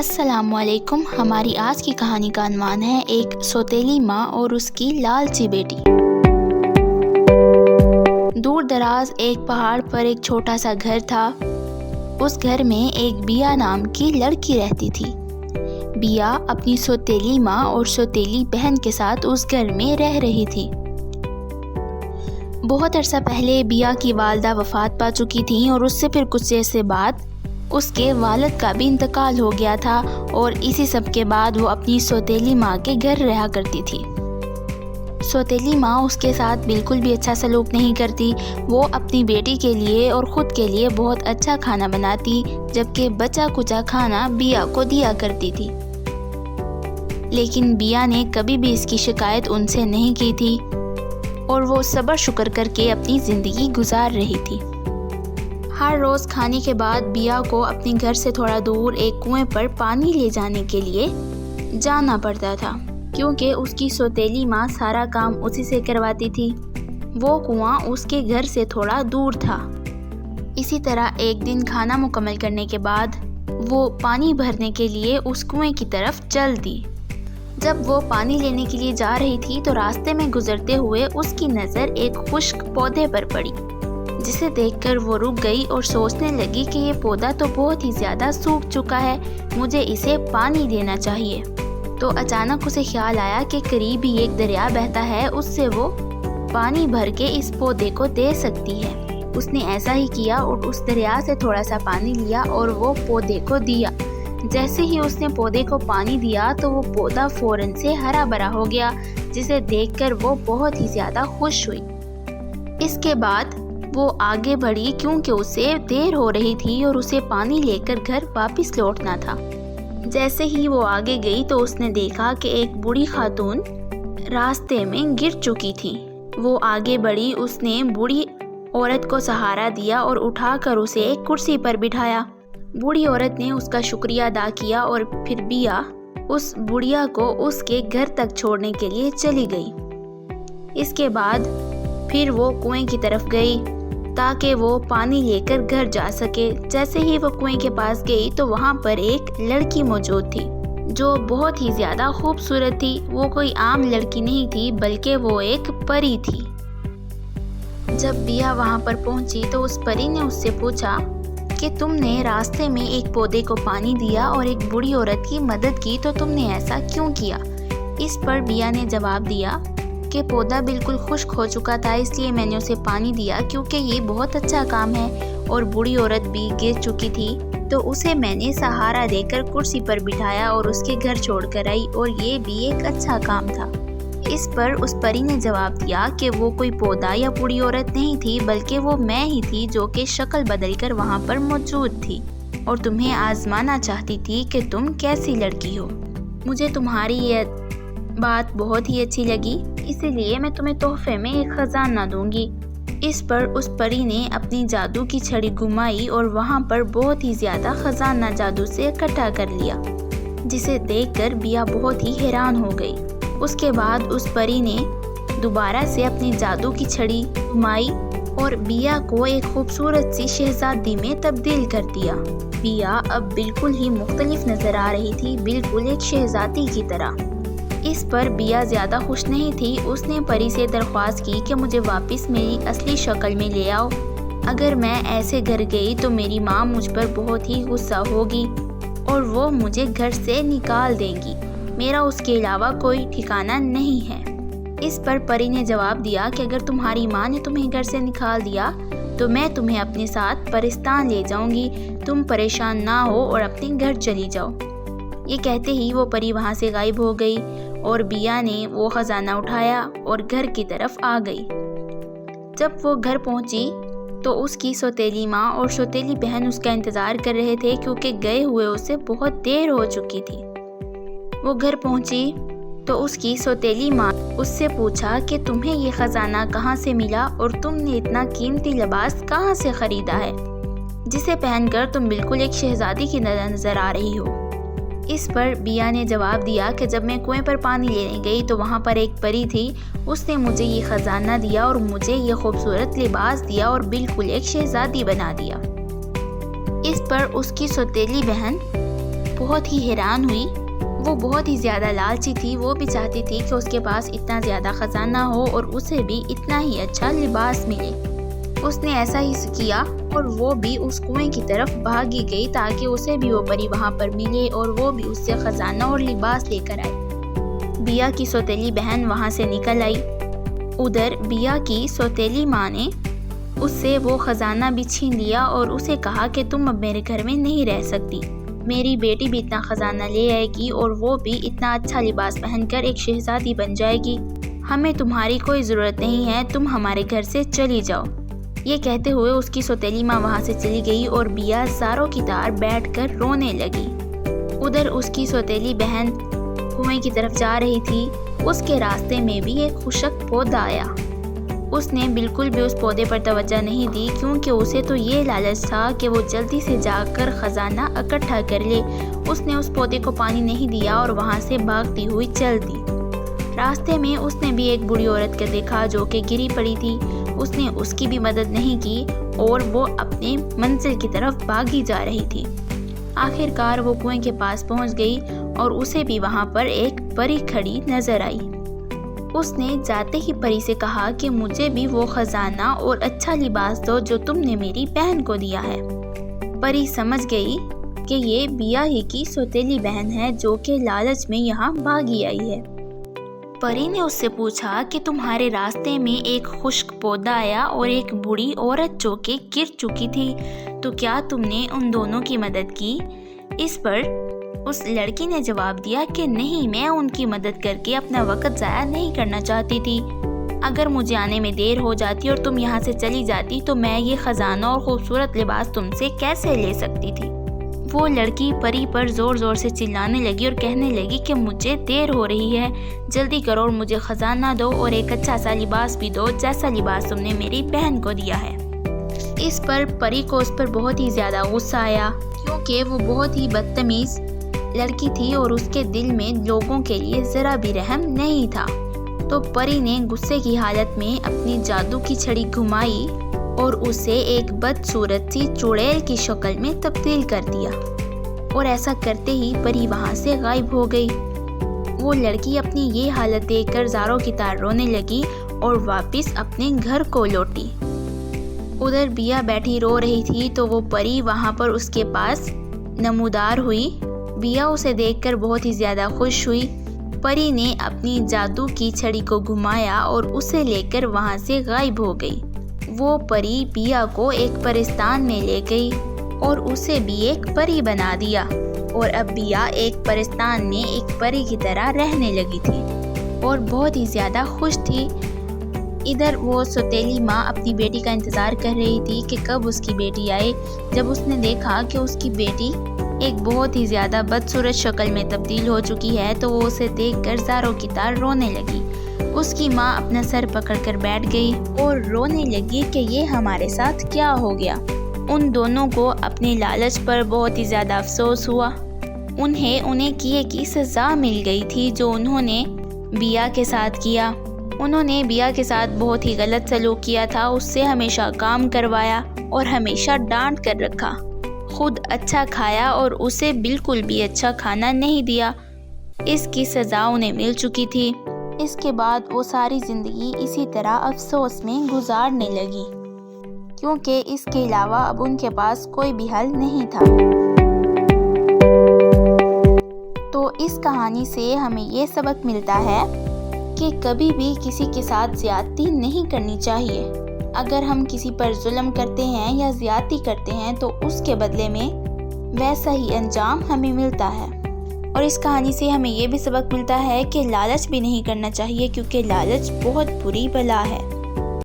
السلام علیکم۔ ہماری آج کی کہانی کا عنوان ہے ایک سوتیلی ماں اور اس کی لالچی بیٹی۔ دور دراز ایک پہاڑ پر ایک چھوٹا سا گھر تھا۔ اس گھر میں ایک بیا نام کی لڑکی رہتی تھی۔ بیا اپنی سوتیلی ماں اور سوتیلی بہن کے ساتھ اس گھر میں رہ رہی تھی۔ بہت عرصہ پہلے بیا کی والدہ وفات پا چکی تھیں اور اس سے پھر کچھ عرصے بعد اس کے والد کا بھی انتقال ہو گیا تھا، اور اسی سب کے بعد وہ اپنی سوتیلی ماں کے گھر رہا کرتی تھی۔ سوتیلی ماں اس کے ساتھ بالکل بھی اچھا سلوک نہیں کرتی۔ وہ اپنی بیٹی کے لیے اور خود کے لیے بہت اچھا کھانا بناتی، جبکہ بچا کچا کھانا بیا کو دیا کرتی تھی۔ لیکن بیا نے کبھی بھی اس کی شکایت ان سے نہیں کی تھی، اور وہ صبر شکر کر کے اپنی زندگی گزار رہی تھی۔ ہر روز کھانے کے بعد بیا کو اپنے گھر سے تھوڑا دور ایک کنویں پر پانی لے جانے کے لیے جانا پڑتا تھا، کیونکہ اس کی سوتیلی ماں سارا کام اسی سے کرواتی تھی۔ وہ کنواں اس کے گھر سے تھوڑا دور تھا۔ اسی طرح ایک دن کھانا مکمل کرنے کے بعد وہ پانی بھرنے کے لیے اس کنویں کی طرف چل دی۔ جب وہ پانی لینے کے لیے جا رہی تھی تو راستے میں گزرتے ہوئے اس کی نظر ایک خشک پودے پر پڑی، جسے دیکھ کر وہ رک گئی اور سوچنے لگی کہ یہ پودا تو بہت ہی زیادہ سوکھ چکا ہے، مجھے اسے پانی دینا چاہیے۔ تو اچانک اسے خیال آیا کہ قریب ہی ایک دریا بہتا ہے، اس سے وہ پانی بھر کے اس پودے کو دے سکتی ہے۔ اس نے ایسا ہی کیا اور اس دریا سے تھوڑا سا پانی لیا اور وہ پودے کو دیا۔ جیسے ہی اس نے پودے کو پانی دیا تو وہ پودا فوراً سے ہرا بھرا ہو گیا، جسے دیکھ کر وہ بہت ہی زیادہ خوش ہوئی۔ اس کے بعد وہ آگے بڑھی، کیونکہ اسے دیر ہو رہی تھی اور اسے پانی لے کر گھر واپس لوٹنا تھا۔ جیسے ہی وہ آگے گئی تو اس نے دیکھا کہ ایک بوڑھی خاتون راستے میں گر چکی تھی۔ وہ آگے بڑھی، اس نے بوڑھی عورت کو سہارا دیا اور اٹھا کر اسے ایک کرسی پر بٹھایا۔ بوڑھی عورت نے اس کا شکریہ ادا کیا اور پھر بیا اس بڑھیا کو اس کے گھر تک چھوڑنے کے لیے چلی گئی۔ اس کے بعد پھر وہ کنویں کی طرف گئی تاکہ وہ پانی لے کر گھر جا سکے۔ جیسے ہی وہ کنویں کے پاس گئی تو وہاں پر ایک لڑکی موجود تھی جو بہت ہی زیادہ خوبصورت تھی۔ وہ کوئی عام لڑکی نہیں تھی، بلکہ وہ ایک پری تھی۔ جب بیا وہاں پر پہنچی تو اس پری نے اس سے پوچھا کہ تم نے راستے میں ایک پودے کو پانی دیا اور ایک بوڑھی عورت کی مدد کی، تو تم نے ایسا کیوں کیا؟ اس پر بیا نے جواب دیا کہ پودا بالکل خشک ہو چکا تھا، اس لیے میں نے اسے پانی دیا، کیونکہ یہ بہت اچھا کام ہے، اور بوڑھی عورت بھی گر چکی تھی تو اسے میں نے سہارا دے کر کرسی پر بٹھایا اور اس کے گھر چھوڑ کر آئی، اور یہ بھی ایک اچھا کام تھا۔ اس پر اس پری نے جواب دیا کہ وہ کوئی پودا یا بوڑھی عورت نہیں تھی، بلکہ وہ میں ہی تھی جو کہ شکل بدل کر وہاں پر موجود تھی، اور تمہیں آزمانا چاہتی تھی کہ تم کیسی لڑکی ہو۔ مجھے تمہاری یہ بات بہت ہی اچھی لگی، اسی لیے میں تمہیں تحفے میں ایک خزانہ دوں گی۔ اس پر اس پری نے اپنی جادو کی چھڑی گھمائی اور وہاں پر بہت ہی زیادہ خزانہ جادو سے اکٹھا کر لیا، جسے دیکھ کر بیا بہت ہی حیران ہو گئی۔ اس کے بعد اس پری نے دوبارہ سے اپنی جادو کی چھڑی گھمائی اور بیا کو ایک خوبصورت سی شہزادی میں تبدیل کر دیا۔ بیا اب بالکل ہی مختلف نظر آ رہی تھی، بالکل ایک شہزادی کی طرح۔ اس پر بیا زیادہ خوش نہیں تھی۔ اس نے پری سے درخواست کی کہ مجھے واپس میری اصلی شکل میں لے آؤ، اگر میں ایسے گھر گئی تو میری ماں مجھ پر بہت ہی غصہ ہوگی اور وہ مجھے گھر سے نکال دیں گی، میرا اس کے علاوہ کوئی ٹھکانہ نہیں ہے۔ اس پر پری نے جواب دیا کہ اگر تمہاری ماں نے تمہیں گھر سے نکال دیا تو میں تمہیں اپنے ساتھ پرستان لے جاؤں گی، تم پریشان نہ ہو اور اپنے گھر چلی جاؤ۔ یہ کہتے ہی وہ پری وہاں سے غائب ہو گئی، اور بیا نے وہ خزانہ اٹھایا اور گھر کی طرف آ گئی۔ جب وہ گھر پہنچی تو اس کی سوتیلی ماں اور سوتیلی بہن اس کا انتظار کر رہے تھے، کیونکہ گئے ہوئے اسے بہت دیر ہو چکی تھی۔ وہ گھر پہنچی تو اس کی سوتیلی ماں اس سے پوچھا کہ تمہیں یہ خزانہ کہاں سے ملا اور تم نے اتنا قیمتی لباس کہاں سے خریدا ہے، جسے پہن کر تم بالکل ایک شہزادی کی نظر آ رہی ہو۔ اس پر بیا نے جواب دیا کہ جب میں کنویں پر پانی لینے گئی تو وہاں پر ایک پری تھی، اس نے مجھے یہ خزانہ دیا اور مجھے یہ خوبصورت لباس دیا اور بالکل ایک شہزادی بنا دیا۔ اس پر اس کی سوتیلی بہن بہت ہی حیران ہوئی۔ وہ بہت ہی زیادہ لالچی تھی، وہ بھی چاہتی تھی کہ اس کے پاس اتنا زیادہ خزانہ ہو اور اسے بھی اتنا ہی اچھا لباس ملے۔ اس نے ایسا ہی کیا اور وہ بھی اس کنویں کی طرف بھاگی گئی تاکہ اسے بھی وہ پری وہاں پر ملے اور وہ بھی اس سے خزانہ اور لباس لے کر آئے۔ بیا کی سوتیلی بہن وہاں سے نکل آئی۔ ادھر بیا کی سوتیلی ماں نے اس سے وہ خزانہ بھی چھین لیا اور اسے کہا کہ تم اب میرے گھر میں نہیں رہ سکتی، میری بیٹی بھی اتنا خزانہ لے آئے گی اور وہ بھی اتنا اچھا لباس پہن کر ایک شہزادی بن جائے گی، ہمیں تمہاری کوئی ضرورت نہیں ہے، تم ہمارے گھر سے چلی جاؤ۔ یہ کہتے ہوئے اس کی سوتیلی ماں وہاں سے چلی گئی اور بیا زاروں کی طرح بیٹھ کر رونے لگی۔ ادھر اس کی سوتیلی بہن کنویں کی طرف جا رہی تھی، اس کے راستے میں بھی ایک خشک پودا آیا۔ اس نے بالکل بھی اس پودے پر توجہ نہیں دی کیونکہ اسے تو یہ لالچ تھا کہ وہ جلدی سے جا کر خزانہ اکٹھا کر لے۔ اس نے اس پودے کو پانی نہیں دیا اور وہاں سے بھاگتی ہوئی چل دی۔ راستے میں اس نے بھی ایک بوڑھی عورت کو دیکھا جو کہ گری پڑی تھی۔ اس نے اس کی بھی مدد نہیں کی اور وہ اپنے منزل کی طرف بھاگی جا رہی تھی۔ آخر کار وہ کنویں کے پاس پہنچ گئی اور اسے بھی وہاں پر ایک پری کھڑی نظر آئی۔ اس نے جاتے ہی پری سے کہا کہ مجھے بھی وہ خزانہ اور اچھا لباس دو جو تم نے میری بہن کو دیا ہے۔ پری سمجھ گئی کہ یہ بیا ہی کی سوتیلی بہن ہے جو کہ لالچ میں یہاں بھاگی آئی ہے۔ پری نے اس سے پوچھا کہ تمہارے راستے میں ایک خشک پودا آیا اور ایک بوڑھی عورت جو کہ گر چکی تھی، تو کیا تم نے ان دونوں کی مدد کی؟ اس پر اس لڑکی نے جواب دیا کہ نہیں، میں ان کی مدد کر کے اپنا وقت ضائع نہیں کرنا چاہتی تھی۔ اگر مجھے آنے میں دیر ہو جاتی اور تم یہاں سے چلی جاتی تو میں یہ خزانہ اور خوبصورت لباس تم سے کیسے لے سکتی تھی؟ وہ لڑکی پری پر زور زور سے چلانے لگی اور کہنے لگی کہ مجھے دیر ہو رہی ہے، جلدی کرو اور مجھے خزانہ دو اور ایک اچھا سا لباس بھی دو جیسا لباس تم نے میری بہن کو دیا ہے۔ اس پر پری کو اس پر بہت ہی زیادہ غصہ آیا کیونکہ وہ بہت ہی بدتمیز لڑکی تھی اور اس کے دل میں لوگوں کے لیے ذرا بھی رحم نہیں تھا۔ تو پری نے غصے کی حالت میں اپنی جادو کی چھڑی گھمائی اور اسے ایک بدصورت سی چڑیل کی شکل میں تبدیل کر دیا، اور ایسا کرتے ہی پری وہاں سے غائب ہو گئی۔ وہ لڑکی اپنی یہ حالت دیکھ کر زاروں کی طرح رونے لگی اور واپس اپنے گھر کو لوٹی۔ ادھر بیا بیٹھی رو رہی تھی تو وہ پری وہاں پر اس کے پاس نمودار ہوئی۔ بیا اسے دیکھ کر بہت ہی زیادہ خوش ہوئی۔ پری نے اپنی جادو کی چھڑی کو گھمایا اور اسے لے کر وہاں سے غائب ہو گئی۔ وہ پری بیا کو ایک پرستان میں لے گئی اور اسے بھی ایک پری بنا دیا، اور اب بیا ایک پرستان میں ایک پری کی طرح رہنے لگی تھی اور بہت ہی زیادہ خوش تھی۔ ادھر وہ سوتیلی ماں اپنی بیٹی کا انتظار کر رہی تھی کہ کب اس کی بیٹی آئے۔ جب اس نے دیکھا کہ اس کی بیٹی ایک بہت ہی زیادہ بدصورت شکل میں تبدیل ہو چکی ہے تو وہ اسے دیکھ کر زاروں کی طرح رونے لگی۔ اس کی ماں اپنا سر پکڑ کر بیٹھ گئی اور رونے لگی کہ یہ ہمارے ساتھ کیا ہو گیا۔ ان دونوں کو اپنے لالچ پر بہت ہی زیادہ افسوس ہوا۔ انہیں کیے کی سزا مل گئی تھی جو انہوں نے بیا کے ساتھ کیا۔ انہوں نے بیا کے ساتھ بہت ہی غلط سلوک کیا تھا، اس سے ہمیشہ کام کروایا اور ہمیشہ ڈانٹ کر رکھا، خود اچھا کھایا اور اسے بالکل بھی اچھا کھانا نہیں دیا۔ اس کی سزا انہیں مل چکی تھی۔ اس کے بعد وہ ساری زندگی اسی طرح افسوس میں گزارنے لگی کیونکہ اس کے علاوہ اب ان کے پاس کوئی بھی حل نہیں تھا۔ تو اس کہانی سے ہمیں یہ سبق ملتا ہے کہ کبھی بھی کسی کے ساتھ زیادتی نہیں کرنی چاہیے۔ اگر ہم کسی پر ظلم کرتے ہیں یا زیادتی کرتے ہیں تو اس کے بدلے میں ویسا ہی انجام ہمیں ملتا ہے۔ اور اس کہانی سے ہمیں یہ بھی سبق ملتا ہے کہ لالچ بھی نہیں کرنا چاہیے کیونکہ لالچ بہت بری بلا ہے۔